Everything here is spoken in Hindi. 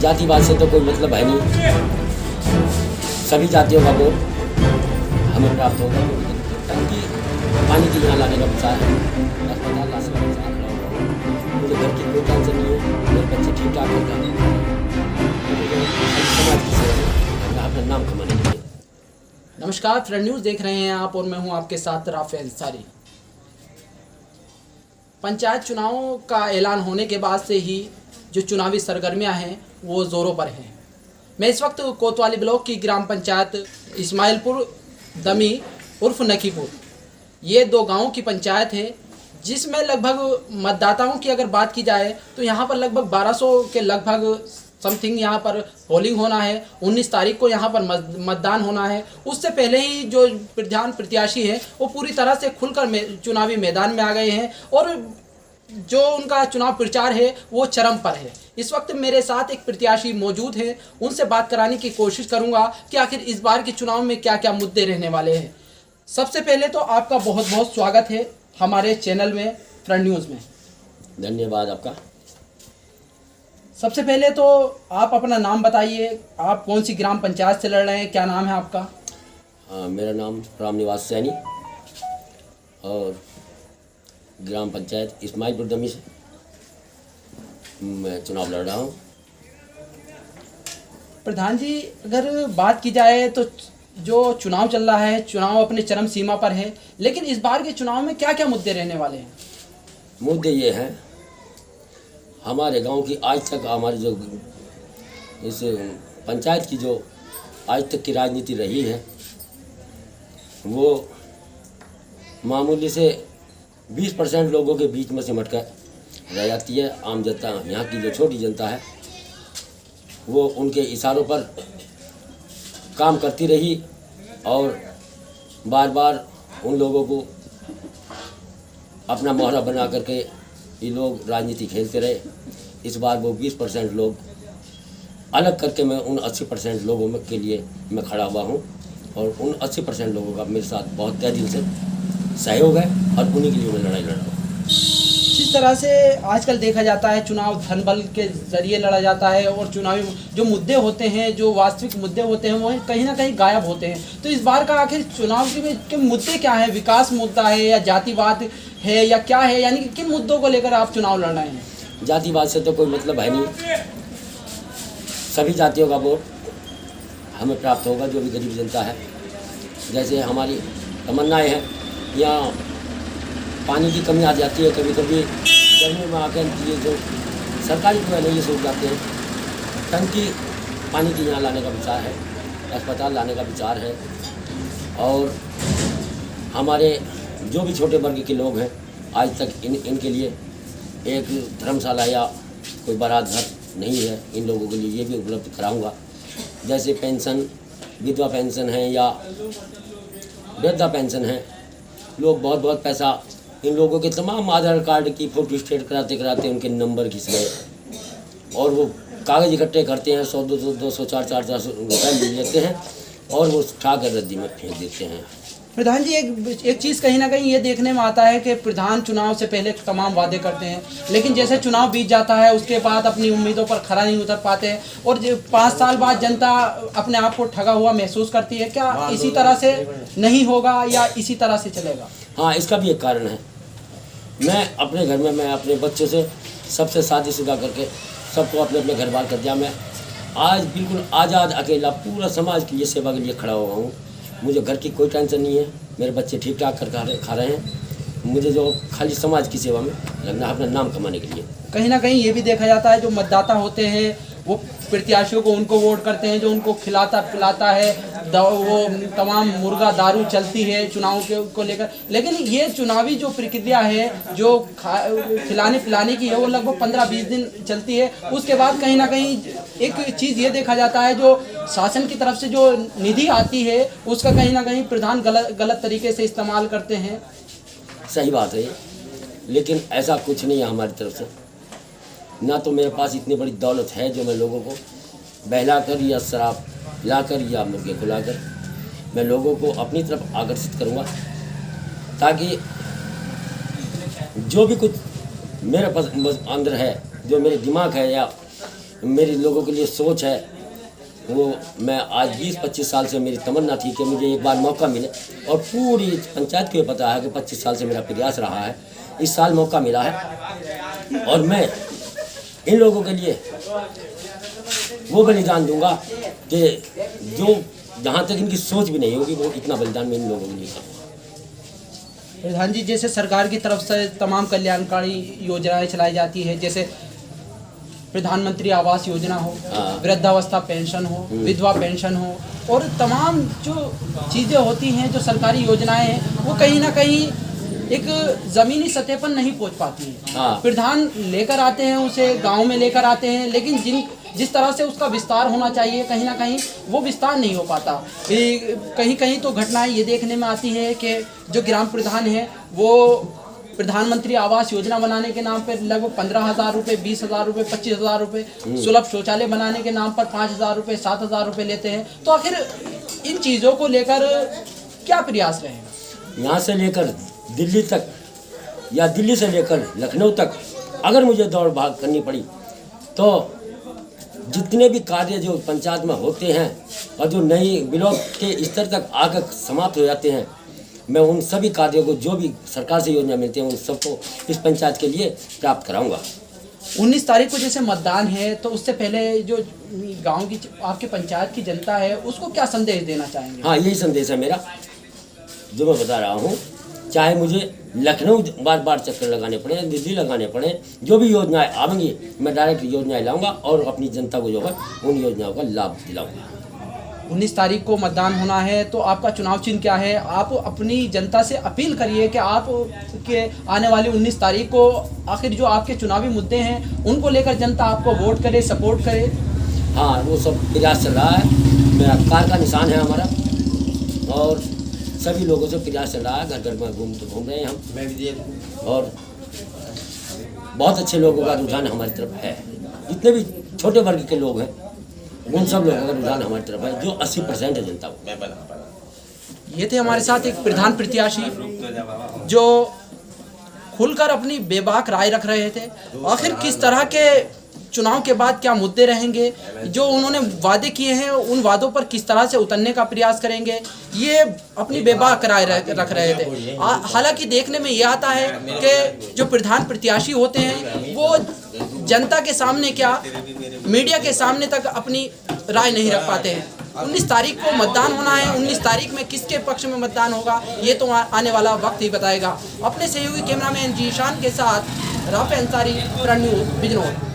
जातिवाद से तो कोई मतलब है नहीं। सभी जातियों का वोट हमें प्राप्त होगा। टंकी पानी की यहाँ लाने का विचार है, अस्पताल लाने का विचार है। मुझे घर की कोई टेंशन नहीं है, मेरे बच्चे ठीक ठाक होते हैं। समाज की सेवा में मैं अपना नाम कमाने के लिए। नमस्कार, फ्रेंड न्यूज़ देख रहे हैं आप और मैं हूं आपके साथ राफेल अंसारी। पंचायत चुनावों का ऐलान होने के बाद से ही जो चुनावी सरगर्मियां हैं वो ज़ोरों पर हैं। मैं इस वक्त कोतवाली ब्लॉक की ग्राम पंचायत इस्माइलपुर दमी उर्फ नकीपुर, ये 2 गांवों की पंचायत है, जिसमें लगभग मतदाताओं की अगर बात की जाए तो यहाँ पर लगभग 1200 के लगभग समथिंग यहाँ पर पोलिंग होना है। 19 तारीख को यहाँ पर मतदान होना है। उससे पहले ही जो प्रधान प्रत्याशी हैं वो पूरी तरह से खुलकर चुनावी मैदान में आ गए हैं और जो उनका चुनाव प्रचार है वो चरम पर है। इस वक्त मेरे साथ एक प्रत्याशी मौजूद हैं, उनसे बात कराने की कोशिश करूंगा कि आखिर इस बार के चुनाव में क्या क्या मुद्दे रहने वाले हैं। सबसे पहले तो आपका बहुत बहुत स्वागत है हमारे चैनल में, फ्रंट न्यूज़ में। धन्यवाद आपका। सबसे पहले तो आप अपना नाम बताइए, आप कौन सी ग्राम पंचायत से लड़ रहे हैं, क्या नाम है आपका? मेरा नाम रामनिवास सैनी और ग्राम पंचायत इस्माइलपुर दमी से मैं चुनाव लड़ रहा हूँ। प्रधान जी, अगर बात की जाए तो जो चुनाव चल रहा है, चुनाव अपने चरम सीमा पर है, लेकिन इस बार के चुनाव में क्या क्या मुद्दे रहने वाले हैं? मुद्दे ये हैं, हमारे गांव की आज तक हमारी जो इस पंचायत की जो आज तक की राजनीति रही है वो मामूली से 20% लोगों के बीच में सिमट कर रह जाती है। आम जनता, यहाँ की जो छोटी जनता है वो उनके इशारों पर काम करती रही और बार बार उन लोगों को अपना मोहरा बना करके ये लोग राजनीति खेलते रहे। इस बार वो 20% लोग अलग करके मैं उन 80% लोगों में के लिए मैं खड़ा हुआ हूँ और उन 80% लोगों का मेरे साथ बहुत तहे दिल से सहयोग है और उन्हीं के लिए मैं लड़ाई लड़ रहा हूँ। जिस तरह से आजकल देखा जाता है चुनाव धन बल के जरिए लड़ा जाता है और चुनावी जो मुद्दे होते हैं, जो वास्तविक मुद्दे होते हैं, वो कहीं ना कहीं गायब होते हैं। तो इस बार का आखिर चुनाव के मुद्दे क्या है? विकास मुद्दा है या जातिवाद है या क्या है? यानी कि किन मुद्दों को लेकर आप चुनाव लड़ रहे हैं? जातिवाद से तो कोई मतलब है नहीं। सभी जातियों का वोट हमें प्राप्त होगा, जो भी गरीब जनता है। जैसे हमारी तमन्नाएँ हैं, यहाँ पानी की कमी आ जाती है, कभी कभी गर्मी में आकर ये जो सरकारी जो है ना ये सोच जाते हैं। टंकी पानी की यहाँ लाने का विचार है, अस्पताल लाने का विचार है और हमारे जो भी छोटे वर्ग के लोग हैं आज तक इनके लिए एक धर्मशाला या कोई बड़ा घर नहीं है। इन लोगों के लिए ये भी उपलब्ध कराऊंगा। जैसे पेंशन, विधवा पेंशन है या वृद्धा पेंशन है। लोग बहुत बहुत पैसा, इन लोगों के तमाम आधार कार्ड की फ़ोटो स्टेट कराते कराते उनके नंबर घिस गए और वो कागज़ इकट्ठे करते हैं, 100 200 200 400 रुपये ले लेते हैं और वो उठा कर रद्दी में फेंक देते हैं। प्रधान जी, एक चीज़ कहीं ना कहीं ये देखने में आता है कि प्रधान चुनाव से पहले तमाम वादे करते हैं, लेकिन जैसे चुनाव बीत जाता है उसके बाद अपनी उम्मीदों पर खरा नहीं उतर पाते हैं और 5 साल बाद जनता अपने आप को ठगा हुआ महसूस करती है। क्या इसी तरह से नहीं होगा या इसी तरह से चलेगा? हाँ, इसका भी एक कारण है। मैं अपने घर में, मैं अपने बच्चों से सबसे शादीशुदा करके सबको अपने अपने घर बार कर दिया। मैं आज बिल्कुल आज़ाद अकेला पूरा समाज के लिए सेवा के लिए खड़ा हुआ हूँ। मुझे घर की कोई टेंशन नहीं है, मेरे बच्चे ठीक ठाक कर खा रहे हैं। मुझे जो खाली समाज की सेवा में लगना है, अपना नाम कमाने के लिए। कहीं ना कहीं ये भी देखा जाता है जो मतदाता होते हैं वो प्रत्याशियों को उनको वोट करते हैं जो उनको खिलाता पिलाता है, वो तमाम मुर्गा दारू चलती है चुनाव को लेकर। लेकिन ये चुनावी जो प्रक्रिया है जो खिलाने पिलाने की है वो लगभग 15-20 दिन चलती है। उसके बाद कहीं ना कहीं एक चीज़ ये देखा जाता है जो शासन की तरफ से जो निधि आती है उसका कहीं ना कहीं प्रधान गलत तरीके से इस्तेमाल करते हैं। सही बात है, लेकिन ऐसा कुछ नहीं है हमारी तरफ से। ना तो मेरे पास इतनी बड़ी दौलत है जो मैं लोगों को बहलाकर या शराब पिलाकर या मुर्गे खुलाकर मैं लोगों को अपनी तरफ आकर्षित करूँगा, ताकि जो भी कुछ मेरे पास अंदर है, जो मेरे दिमाग है या मेरी लोगों के लिए सोच है, वो मैं आज 20-25 साल से मेरी तमन्ना थी कि मुझे एक बार मौका मिले, और पूरी पंचायत को पता है कि 25 साल से मेरा प्रयास रहा है। इस साल मौका मिला है और मैं इन लोगों के लिए वो बलिदान दूंगा कि जो जहाँ तक इनकी सोच भी नहीं होगी, वो इतना बलिदान मैं इन लोगों के लिए करूँगा। प्रधान जी, जैसे सरकार की तरफ से तमाम कल्याणकारी योजनाएं चलाई जाती है, जैसे प्रधानमंत्री आवास योजना हो, वृद्धावस्था पेंशन हो, विधवा पेंशन हो, और तमाम जो चीज़ें होती हैं, जो सरकारी योजनाएं हैं, वो कहीं ना कहीं एक ज़मीनी सतह पर नहीं पहुंच पाती हैं। प्रधान लेकर आते हैं, उसे गांव में लेकर आते हैं, लेकिन जिस तरह से उसका विस्तार होना चाहिए, कहीं ना कहीं वो विस्तार नहीं हो पाता। कहीं कहीं तो घटनाएं ये देखने में आती है कि जो ग्राम प्रधान है वो प्रधानमंत्री आवास योजना बनाने के नाम पर लगभग 15,000 रुपये, 20,000 रुपये, 25,000 रुपये, सुलभ शौचालय बनाने के नाम पर 5,000 रुपये, 7,000 रुपये लेते हैं। तो आखिर इन चीज़ों को लेकर क्या प्रयास रहेगा? यहाँ से लेकर दिल्ली तक या दिल्ली से लेकर लखनऊ तक अगर मुझे दौड़ भाग करनी पड़ी, तो जितने भी कार्य जो पंचायत में होते हैं और जो नई ब्लॉक के स्तर तक आकर समाप्त हो जाते हैं, मैं उन सभी कार्यों को जो भी सरकार से योजना मिलती है उन सबको इस पंचायत के लिए प्राप्त कराऊंगा। 19 तारीख को जैसे मतदान है, तो उससे पहले जो गांव की आपके पंचायत की जनता है उसको क्या संदेश देना चाहेंगे? हाँ, यही संदेश है मेरा जो मैं बता रहा हूँ। चाहे मुझे लखनऊ बार बार चक्कर लगाने पड़े, दिल्ली लगाने पड़े, जो भी योजनाएं आएंगी मैं डायरेक्ट योजनाएं लाऊंगा और अपनी जनता को जो है उन योजनाओं का लाभ दिलाऊंगा। 19 तारीख को मतदान होना है, तो आपका चुनाव चिन्ह क्या है? आप अपनी जनता से अपील करिए कि आप के आने वाली 19 तारीख को आखिर जो आपके चुनावी मुद्दे हैं उनको लेकर जनता आपको वोट करे, सपोर्ट करे। हाँ, वो सब प्रयास चल रहा है। मेरा कार का निशान है हमारा, और सभी लोगों से प्रयास चल रहा है। घर घर में घूम रहे हैं हम, और बहुत अच्छे लोगों का रुझान हमारी तरफ है। जितने भी छोटे वर्ग के लोग हैं उन सब लोगों का रुझान हमारी तरफ है, जो 80% है जनता को। ये थे हमारे साथ एक प्रधान प्रत्याशी जो खुलकर अपनी बेबाक राय रख रहे थे। आखिर किस तरह के चुनाव के बाद क्या मुद्दे रहेंगे, जो उन्होंने वादे किए हैं उन वादों पर किस तरह से उतरने का प्रयास करेंगे, ये अपनी बेबाक राय रख रहे थे। हालांकि देखने में ये आता है कि जो प्रधान प्रत्याशी होते हैं वो जनता के सामने क्या मीडिया के सामने तक अपनी राय नहीं रख पाते हैं। 19 तारीख को मतदान होना है, 19 तारीख में किसके पक्ष में मतदान होगा ये तो आने वाला वक्त ही बताएगा। अपने सहयोगी कैमरामैन जीशान के साथ राफे अंसारी, प्रण न्यूज़, बिजनौर।